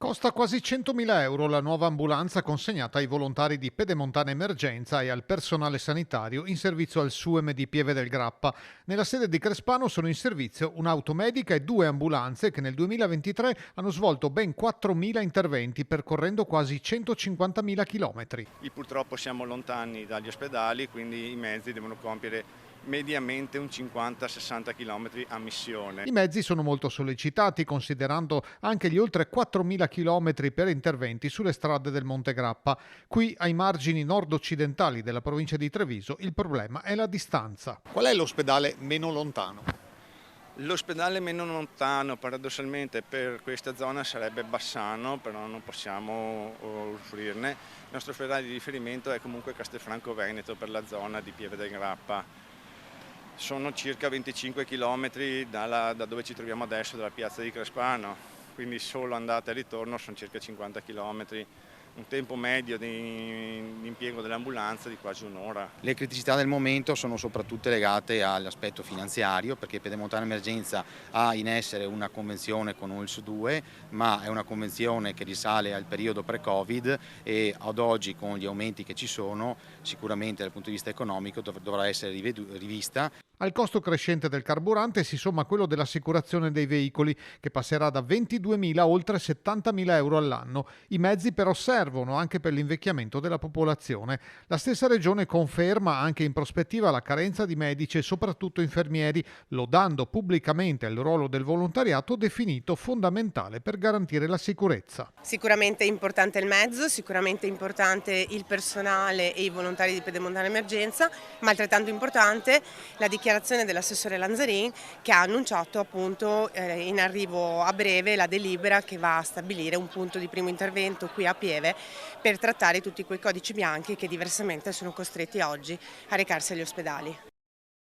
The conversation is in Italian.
Costa quasi 100.000 euro la nuova ambulanza consegnata ai volontari di Pedemontana Emergenza e al personale sanitario in servizio al SUEM di Pieve del Grappa. Nella sede di Crespano sono in servizio un'auto medica e due ambulanze che nel 2023 hanno svolto ben 4.000 interventi percorrendo quasi 150.000 chilometri. Purtroppo siamo lontani dagli ospedali, quindi i mezzi devono compiere mediamente un 50-60 km a missione. I mezzi sono molto sollecitati considerando anche gli oltre 4.000 chilometri per interventi sulle strade del Monte Grappa. Qui, ai margini nord-occidentali della provincia di Treviso, il problema è la distanza. Qual è l'ospedale meno lontano? L'ospedale meno lontano paradossalmente per questa zona sarebbe Bassano, però non possiamo usufruirne. Il nostro ospedale di riferimento è comunque Castelfranco Veneto per la zona di Pieve del Grappa. Sono circa 25 km da dove ci troviamo adesso, dalla piazza di Crespano, quindi solo andata e ritorno sono circa 50 km, un tempo medio di impiego dell'ambulanza di quasi un'ora. Le criticità del momento sono soprattutto legate all'aspetto finanziario, perché Pedemontana Emergenza ha in essere una convenzione con ULSS 2, ma è una convenzione che risale al periodo pre-Covid e ad oggi, con gli aumenti che ci sono, sicuramente dal punto di vista economico dovrà essere rivista. Al costo crescente del carburante si somma quello dell'assicurazione dei veicoli, che passerà da 22.000 a oltre 70.000 euro all'anno. I mezzi però servono anche per l'invecchiamento della popolazione. La stessa Regione conferma anche in prospettiva la carenza di medici e soprattutto infermieri, lodando pubblicamente il ruolo del volontariato definito fondamentale per garantire la sicurezza. Sicuramente è importante il mezzo, sicuramente è importante il personale e i volontari di Pedemontana Emergenza, ma altrettanto importante la dichiarazione dell'assessore Lanzarin, che ha annunciato appunto in arrivo a breve la delibera che va a stabilire un punto di primo intervento qui a Pieve per trattare tutti quei codici bianchi che diversamente sono costretti oggi a recarsi agli ospedali.